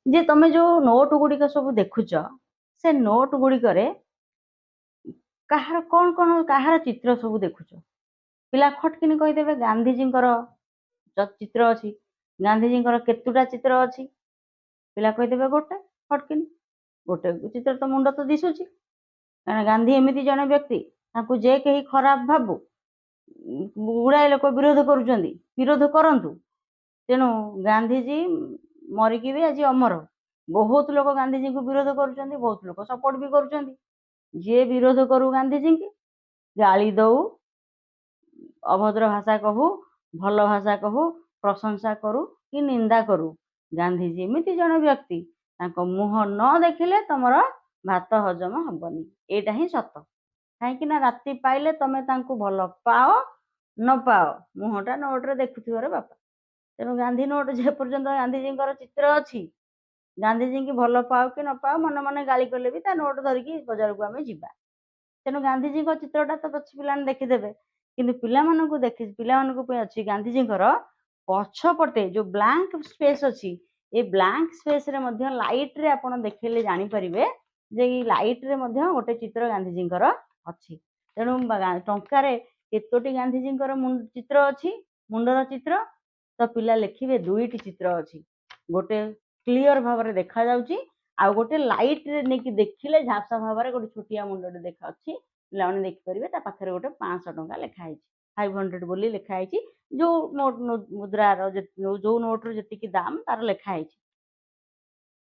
जे तुम जो नोट गुड़िक सब देखुच से नोट गुड़िक कहार कौन कौन कहार चित्र सब देखुच पिला खटकिनी कहीदेवे गांधीजी चित्र अच्छी गांधीजी केतुटा चित्र अच्छी पिला कहीदेवे गोटे खटकिनी गोटे चित्र तो मुंड तो दिशुची कारण गांधी एमती जड़े व्यक्ति जे कहीं खराब भाबू गुड़ाए लोक विरोध विरोध करंतु तेणु गांधीजी मरिकी भी आज अमर बहुत लोग गांधीजी को विरोध कर बहुत लोग सपोर्ट भी कर जे विरोध करू गांधीजी की गाली दऊ अभद्र भाषा कहू भल भाषा कहू प्रशंसा करू कि निंदा करू गांधीजी एमती जड़े व्यक्ति मुह न देखिले तुमर भात हजम हबनी एटा ही सत कहीं राति पाइले तमें भल पाओ न पाओ मुहटा नोट्रे देखुथिबार बापा तेणु गांधी नोट जे पर्यंत गांधीजी चित्र अच्छी गांधीजी की भल पाओ कि न पाओ मन मन गाली कले भी नोट धरिकी बजार को आम जा तेणु गांधीजी चित्रटा तो पछ पिला देखीदे कि पिला अच्छी गांधीजी पछपटे जो ब्लैंक स्पेस अच्छी ये ब्लैंक स्पेस रे मध्य लाइट रे आपण देखले जानी परिबे जे लाइट रे मध्य गोटे चित्र गांधीजी अच्छी तेणु टंकार केतोटी गांधीजी चित्र अच्छी मुंडर चित्र तो पिला लिखिबे दुईटी चित्र अच्छी गोटे क्लियर भाव में देखा जाउची आ गोटे लाइट रे नेकी देखिले झापसा भाव में गोटे छोटिया मुंडटे देखा अच्छी पिला देखिपारे ता पाखे गोटे 500 टंका लिखाई 500 बोली लिखाई जो नोट मुद्रार जो नोट्र जी दाम तार लिखाई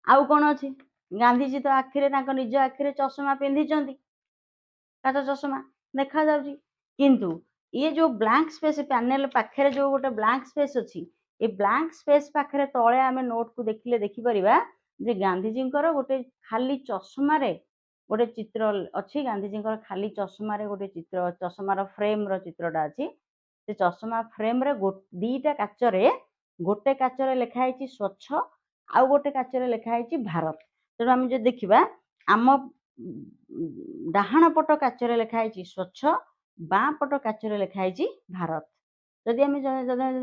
आउ कौन अच्छी गांधीजी तो आखिरे निज आखिरे चषमा पिंधि काच चषमा देखा जाउची किंतु ये जो ब्लैंक स्पेस पैनल पाखे जो गोटे ब्लैंक स्पेस अच्छी ये ब्लैंक स्पेस पाखे तले आम नोट को देखिले देखिपर जे गांधीजी गोटे खाली चषमारे गोटे चित्र अच्छी गांधीजी खाली चषमारे गोटे चित्र चषमार फ्रेम रो चित्रटा अच्छी से चषमा फ्रेम रे दीटा काचरे गोटे काचरे लिखाई स्वच्छ आउ गोटे काचरे लिखाई भारत तेणु आम जो देखा आम डाहाण पट काचरे लिखाई स्वच्छ बाँ पट काचरे लिखाई भारत जदि आम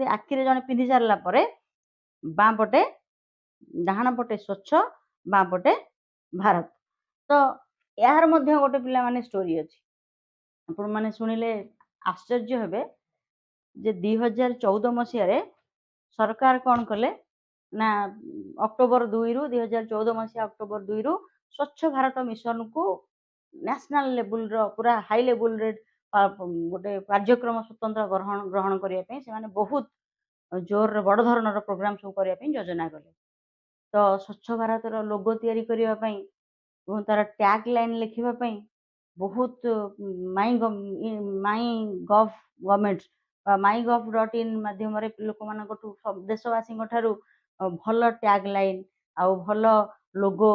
आखिरे जड़े पिंधि सारा बाँ पटे डाहाण पटे स्वच्छ बाँ पटे भारत तो यार मध्य गोटे पिला माने स्टोरी अच्छी आपण माने सुनिले आश्चर्य हेबे जे 2014 मसीह सरकार कौन कले ना अक्टोबर 2 रु 2014 मसीहा अक्टोबर 2 रु स्वच्छ भारत मिशन को नेशनल लेवल रो पूरा हाई लेवल रे गोटे कार्यक्रम स्वतंत्र ग्रहण करने से बहुत जोर बड़ धरणर प्रोग्राम सब करने योजना कले तो स्वच्छ भारत लोगो तैयारी करने तार टैग लाइन लिखापी बहुत माई गवर्नमेंट MyGov.in माध्यम लोक मान देशवासी भल टैग लाइन आउ भल लोगो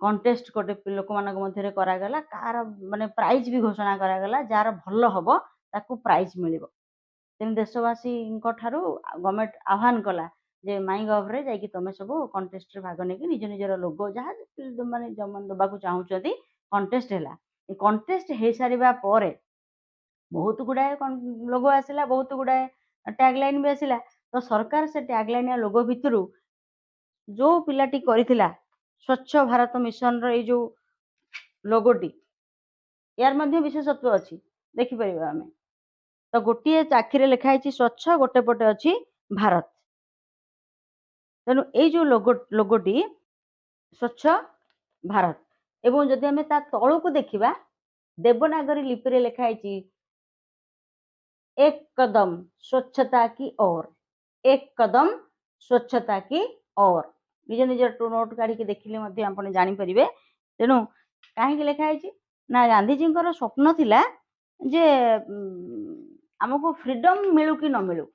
कंटेस्ट गोटे लोक मान मध्य करागला कार माने प्राइज भी घोषणा करागला जार भल हम ताकू प्राइज मिल तेन देशवासी गवर्नमेंट आह्वान कला जे MyGov रे जाकि तुम सब कंटेस्ट भाग नहीं निज निजर लोगो जहाँ माने दबाक चाहूँगी कंटेस्ट है कंटेस्ट हो सारा पर बहुत गुड़ाए लोगो आसला बहुत गुड़ाए टैग लाइन भी आसला तो सरकार से टैग लाइन या लोगो भितर जो पिलाटी करिथिला स्वच्छ भारत मिशन रो जो लोगोटी यार मध्य विशेषत्व अच्छी देखिपर आम तो गोटे आखिरे लिखाई स्वच्छ गोटे पटे अच्छी भारत तेणु ये जो लोगोटी स्वच्छ भारत एवं जदि आम तलू को देखा देवनागरी लिपि रे लिखाई एक कदम स्वच्छता की ओर एक कदम स्वच्छता की ओर निज निज नोट काढ़ी देखिले आप जानीपर तेणु कहीं लिखाई ना गांधीजी स्वप्न थिला जे आमको फ्रीडम मिलू कि न मिलू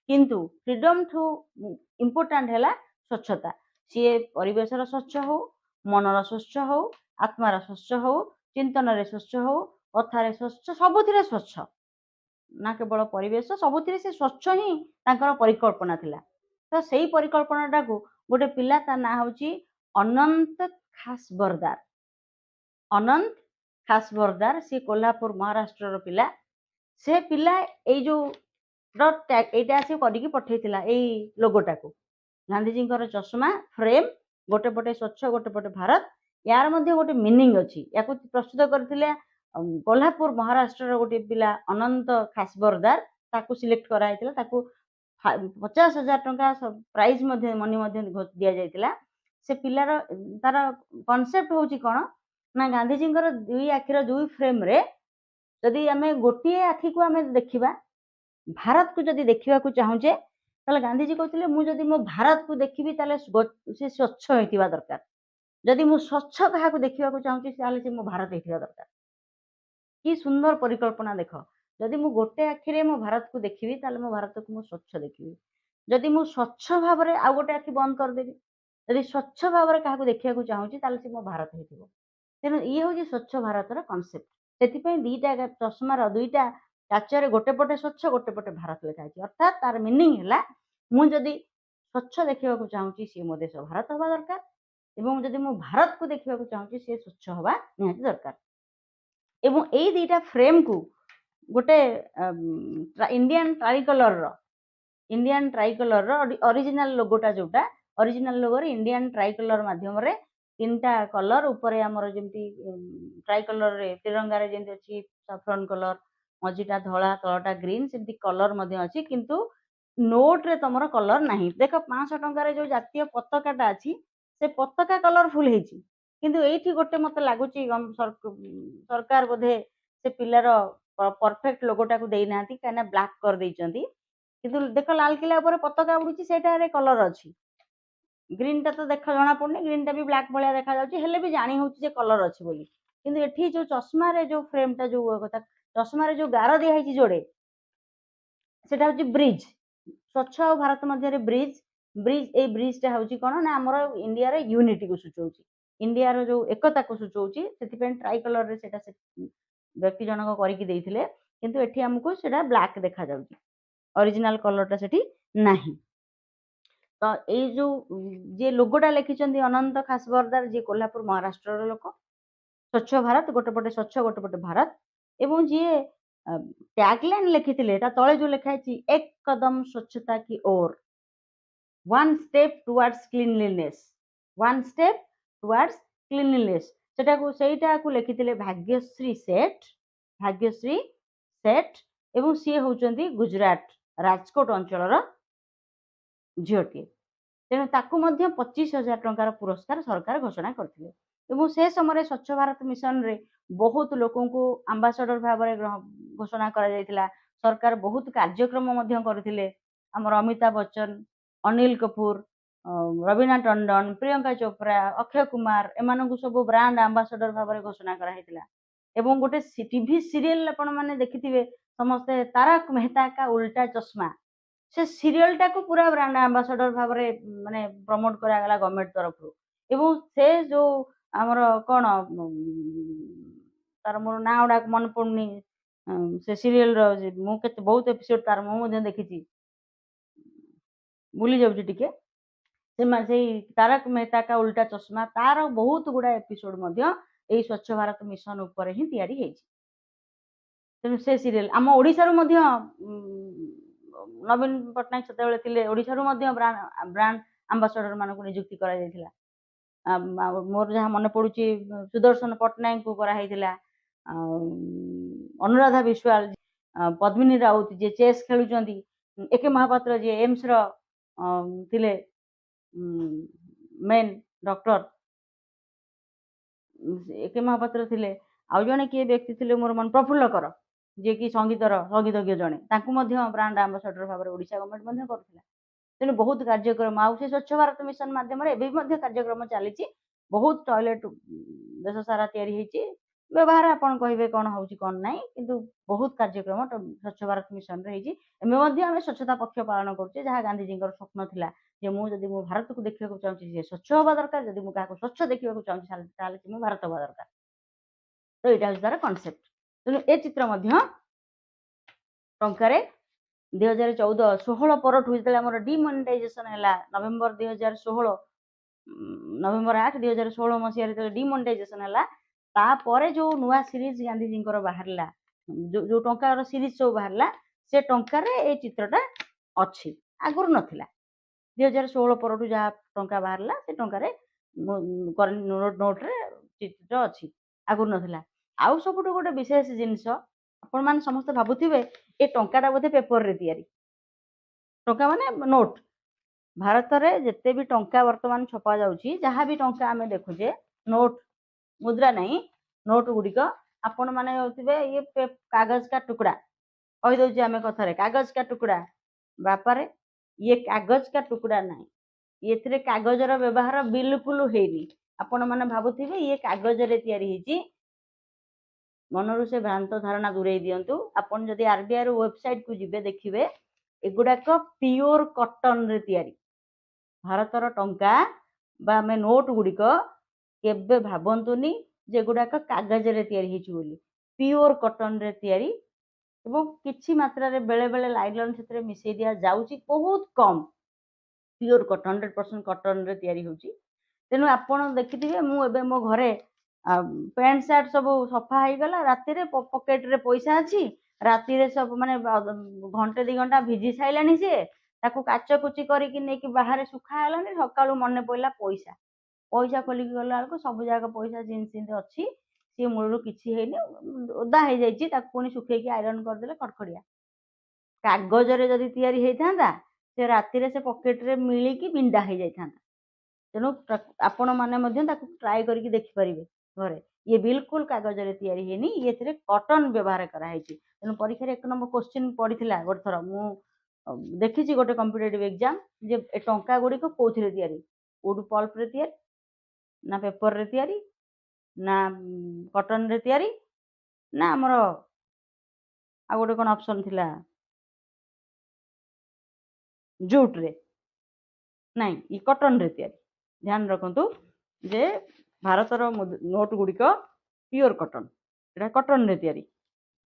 किंतु फ्रीडम ठू इम्पोर्टाट है स्वच्छता सी परिवेशर स्वच्छ हो मनर स्वच्छ हो आत्मार स्वच्छ हो चिंतन स्वच्छ हो कथार स्वच्छ सबुथिरे स्वच्छ ना केवल परिवेश सबुथिरे से स्वच्छ ही तांकर परिकल्पना थिला तो सही परिकल्पना को गोटे पिला ता ना होची अनंत खास बरदार अनंत खास बरदार सी कोल्हापुर महाराष्ट्र रो पिला से पिला ए जो एटा से करके पठेइथिला ए लोगोटा को ଗାନ୍ଧିଜୀଙ୍କର ଚଷମା ଫ୍ରେମ, ଗୋଟେ ପଟେ ସ୍ୱଚ୍ଛ ଗୋଟେ ପଟେ ଭାରତ। यार मध्य गोटे मीनिंग अच्छी या प्रस्तुत करथिले कोल्हापुर महाराष्ट्र गोटे पिला अनंत खासबरदार ताकू सिलेक्ट कराइथिला ताकू 50,000 टंका प्राइज मध्य मनी मध्य दिया जाइथिला। से पिलार तार कॉन्सेप्ट होची कोन ना गांधीजी दुई आखिर दुई फ्रेम रे जदि आमे गोटे आखि को आमे देखिबा भारत को जदि देखिबा को चाहूचे ताले गांधीजी कहथिले मु जदि मो भारत को देखिबी ताले से स्वच्छ होइतिबा दरकार, जदि मु स्वच्छ कहा को देखिबा को चाहूची ताले से मो भारत होइतिबा दरकार। की सुंदर परिकल्पना देख, जदि मु गोटे आखि रे मो भारत को देखिबी ताले मो भारत को मु स्वच्छ देखिबी, जदि मु स्वच्छ भाव रे आ गोटे आखि बंद कर देबी, जदि स्वच्छ भाव रे कहा को देखिबा को चाहूची ताले से मो भारत होइतिबो। तेनु ये होची स्वच्छ भारत रा कांसेप्ट। सेति पई दुईटा चश्मा रा दुईटा काचरे गोटे पटे स्वच्छ गोटे पटे भारत लिखा है, अर्थात तार मीनिंग हैला मु जदि स्वच्छ देखिबा को चाहूची से मो देश भारत होबा दरकार, एवं जदि मु भारत को देखिबा को चाहूची से स्वच्छ होबा निहाती दरकार। एवं एई दुईटा फ्रेम को गोटे इंडियन ट्राइकलर रो ओरिजिनल लोगोटा जोटा ओरिजिनल लोगो रे इंडियन ट्राइकलर माध्यम रे तीनटा कलर ऊपर आमर जमती ट्राइकलर रे तिरंगा रे जेंति अछि सफ्रन कलर, मझीटा धला तलटा ग्रीन, सेमती कलर मध्य अछि किंतु नोट रे तमरो कलर नाही। देख 500 टंका रे जो जातीय पताकाटा अछि से पताका कलरफुल हेछि, किंतु एठी गोटे मते लागुची सरकार बोधे से पिलार परफेक्ट लोगोटा को देई नांती काना ब्लैक कर देइचंती, किंतु देख लाल किला ऊपर पताका उडुची सेटा रे कलर अछि, ग्रीन टा तो देख जना पड़नी, ग्रीन टा भी ब्लैक भलिया देखा जाउची, हेले भी जानी होउची जे कलर अछि बोली। किंतु एठी जो चश्मा रे जो फ्रेम टा जो कथा चश्मा रे जो गार दिया हेछि जोड़े सेटा होची ब्रिज, स्वच्छ और भारत मध्य रे ब्रिज ए ब्रिज टा होची कोन ना हमर इंडिया रे यूनिटी को सूचौची, इंडिया रो जो एकता को सूचौची, सेति पे ट्राई कलर रे सेटा से व्यक्ति जनक करिकि देइथिले, किंतु एठी हमकु सेटा ब्लैक देखा जाउची, ओरिजिनल कलर टा सेठी नाही। तो ये जो जे लोगोटा लिखिं अनंत खासबरदार जे कोल्हापुर महाराष्ट्र लोक, स्वच्छ भारत गोटे पटे स्वच्छ गोटे पटे भारत, एवं जी टैगलाइन लिखी तले जो लिखाई एक कदम स्वच्छता की ओर, one step towards cleanliness, one step towards cleanliness, सेटा को लिखी भाग्यश्री सेठ एवं सी होउचंदी गुजरात राजकोट अंचल झीटे, तेणु ताकू 25,000 टंकार पुरस्कार सरकार घोषणा करथिले। एवं से समय स्वच्छ भारत मिशन रे बहुत लोकों को आंबासाडर भाव में घोषणा करा जायतिला। सरकार बहुत कार्यक्रम मध्य करथिले, हमर अमिताभ बच्चन, अनिल कपूर, रवीना टंडन, प्रियंका चोप्रा, अक्षय कुमार एमानकु सब ब्रांड आंबासाडर भाव में घोषणा करा हैतिला। एवं गोटे टीवी सीरियल आपण माने देखिथिबे समस्ते, तारक मेहता का उल्टा चश्मा, से सीरियल टा को पूरा ब्रांड एम्बासडर भाव में माने प्रमोट करा गला गवर्नमेंट तरफ रु। एवं से जो हमर कोन तार मोर ना उडा मन पड़नी से सीरियल रो मु केते बहुत एपिसोड तार मु मधे देखिछि, भूली जाउछि टिके से तारक मेहता का उल्टा चश्मा तार बहुत गुडा एपिसोड मध्य एई स्वच्छ भारत मिशन ऊपर ही तैयारी हेछि। तेणु से सीरियल आम ओडिसा रु मध्य नवीन पट्टनायक सेतेबेले थिले, ओडिसा रु मध्य ब्रांड आंबासाडर मानकु नियुक्ति करा जायतिला। मोर जहाँ मन पड़ुची सुदर्शन पट्टनायक को करा हैतिला, अनुराधा विश्वाल, पद्मिनी राउत जे चेस खेलुचंदी, एके महापात्र जे एम्स रो थिले मेन डॉक्टर एके महापात्र थिले, आउ जने किए व्यक्ति थिले मोर मन प्रफुल्ल कर जे कि संगीतज्ञ जने, ताकू मध्य ब्रांड आंबासाडर भाव में ओडिशा गवर्नमेंट मध्य करथिला। तेणु बहुत कार्यक्रम आउ से स्वच्छ भारत मिशन माध्यम एबे मध्य कार्यक्रम चली, बहुत टॉयलेट देश सारा तैयारी हेछि, व्यवहार आपण कहिबे कोन होउछि कोन नाही, किंतु बहुत कार्यक्रम स्वच्छ भारत मिशन रे हेछि। एमे मध्य आमे स्वच्छता पक्ष पालन करछे, जहा गांधी जी स्वप्न थिला जे मु जदि मु भारत को देखिबा को चाहूछि जे स्वच्छ होबा दरकार, जदि मु काको स्वच्छ देखिबा को चाहूछि ताले मु भारत होबा दरकार। तो एटा होछि तार कांसेप्ट। तेणु ए चित्र मध्य टंकारे 2014-16 परठू जेतले हमर डिमोनेटाइजेशन हैला नवेम्बर 2016 नवेम्बर 8 2016 मसिया रे डिमोनेटाइजेशन हैला, तापरे जो नुआ सीरीज गांधी जी बाहरला, जो टंकार सीरीज सब बाहरला, से टंकार ए चित्रटा अछि, आगुर नथिला। 2016 ପରଠୁ ଯାହା ଟଙ୍କା ବାହାରିଲା ସେ ଟଙ୍କାରେ ନୋଟରେ ଚିତ୍ର ଅଛି, ଆଗରୁ ନଥିଲା। ଆଉ ସବୁଠୁ ଗୋଟେ ବିଶେଷ ଜିନିଷ, ଆପଣମାନେ ସମସ୍ତେ ଭାବୁଥିବେ ଏ ଟଙ୍କାଟା ବୋଧେ ପେପରରେ ତିଆରି। ଟଙ୍କା ମାନେ ନୋଟ। ଭାରତରେ ଯେତେ ବି ଟଙ୍କା ବର୍ତ୍ତମାନ ଛପା ଯାଉଛି, ଯାହା ବି ଟଙ୍କା ଆମେ ଦେଖୁଛେ, ନୋଟ ମୁଦ୍ରା ନାହିଁ, ନୋଟ ଗୁଡ଼ିକ ଆପଣମାନେ ହେଉଥିବେ ଇଏ କାଗଜ କା ଟୁକଡ଼ା, କହିଦେଉଛି ଆମେ କଥାରେ କାଗଜ କା ଟୁକଡ଼ା। ବାପାରେ ଇଏ କାଗଜ କା ଟୁକଡ଼ା ନାହିଁ, ଏଥିରେ କାଗଜର ବ୍ୟବହାର ବିଲକୁଲ ହେଇନି। ଆପଣମାନେ ଭାବୁଥିବେ ଇଏ କାଗଜରେ ତିଆରି ହେଇଛି। ମନରୁ ସେ ଭ୍ରାନ୍ତ ଧାରଣା ଦୂରେଇ ଦିଅନ୍ତୁ। ଆପଣ ଯଦି ଆରବିଆଇର ୱେବସାଇଟକୁ ଯିବେ ଦେଖିବେ ଏଗୁଡ଼ାକ ପିଓର କଟନରେ ତିଆରି। ଭାରତର ଟଙ୍କା ବା ଆମେ ନୋଟ ଗୁଡ଼ିକ କେବେ ଭାବନ୍ତୁନି ଯେ ଏଗୁଡ଼ାକ କାଗଜରେ ତିଆରି ହେଇଛି ବୋଲି। ପିଓର କଟନରେ ତିଆରି ଏବଂ କିଛି ମାତ୍ରାରେ ବେଳେ ବେଳେ ଲାଇଲନ୍ ସେଥିରେ ମିଶାଇ ଦିଆଯାଉଛି, ବହୁତ କମ୍। ପିଓର କଟନ, 100% କଟନରେ ତିଆରି ହେଉଛି। ତେଣୁ ଆପଣ ଦେଖିଥିବେ, ମୁଁ ଏବେ ମୋ ଘରେ ପ୍ୟାଣ୍ଟ ସାର୍ଟ ସବୁ ସଫା ହେଇଗଲା, ରାତିରେ ପକେଟରେ ପଇସା ଅଛି, ରାତିରେ ସବୁ ମାନେ ଘଣ୍ଟେ 2 ଘଣ୍ଟା ଭିଜି ସାଇଲାଣି, ସିଏ ତାକୁ କାଚକୁଚି କରିକି ନେଇକି ବାହାରେ ଶୁଖା ହେଲାଣି, ସକାଳୁ ମନେ ପଡ଼ିଲା ପଇସା ଖୋଲିକି ଗଲା ବେଳକୁ ସବୁ ଯାକ ପଇସା ଜିନ୍ସ ଅଛି, ସିଏ ମୂଳରୁ କିଛି ହେଇନି, ଓଦା ହେଇଯାଇଛି, ତାକୁ ପୁଣି ଶୁଖେଇକି ଆଇରନ୍ କରିଦେଲେ କଡ଼କଡ଼ିଆ। କାଗଜରେ ଯଦି ତିଆରି ହେଇଥାନ୍ତା ସେ ରାତିରେ ସେ ପକେଟରେ ମିଳିକି ବିଣ୍ଡା ହେଇଯାଇଥାନ୍ତା। ତେଣୁ ଆପଣମାନେ ମଧ୍ୟ ତାକୁ ଟ୍ରାଏ କରିକି ଦେଖିପାରିବେ ଘରେ। ଇଏ ବିଲକୁଲ କାଗଜରେ ତିଆରି ହେଇନି, ଏଥିରେ କଟନ ବ୍ୟବହାର କରାହେଇଛି। ତେଣୁ ପରୀକ୍ଷାରେ 1 ନମ୍ବର କ୍ୱେଶ୍ଚିନ୍ ପଡ଼ିଥିଲା ଗୋଟେ ଥର, ମୁଁ ଦେଖିଛି ଗୋଟେ କମ୍ପିଟେଟିଭ ଏକ୍ଜାମ, ଯେ ଏ ଟଙ୍କା ଗୁଡ଼ିକ କୋଉଥିରେ ତିଆରି, ଉଡ୍ ପଲ୍ପରେ ତିଆରି, ନା ପେପରରେ ତିଆରି, ନା କଟନରେ ତିଆରି, ନା ଆମର ଆଉ ଗୋଟେ କ'ଣ ଅପସନ୍ ଥିଲା ଜୁଟ୍ରେ, ନାଇଁ ଇ କଟନରେ ତିଆରି। ଧ୍ୟାନ ରଖନ୍ତୁ ଯେ ଭାରତର ନୋଟ ଗୁଡ଼ିକ ପିଓର କଟନ, ଏଟା କଟନରେ ତିଆରି।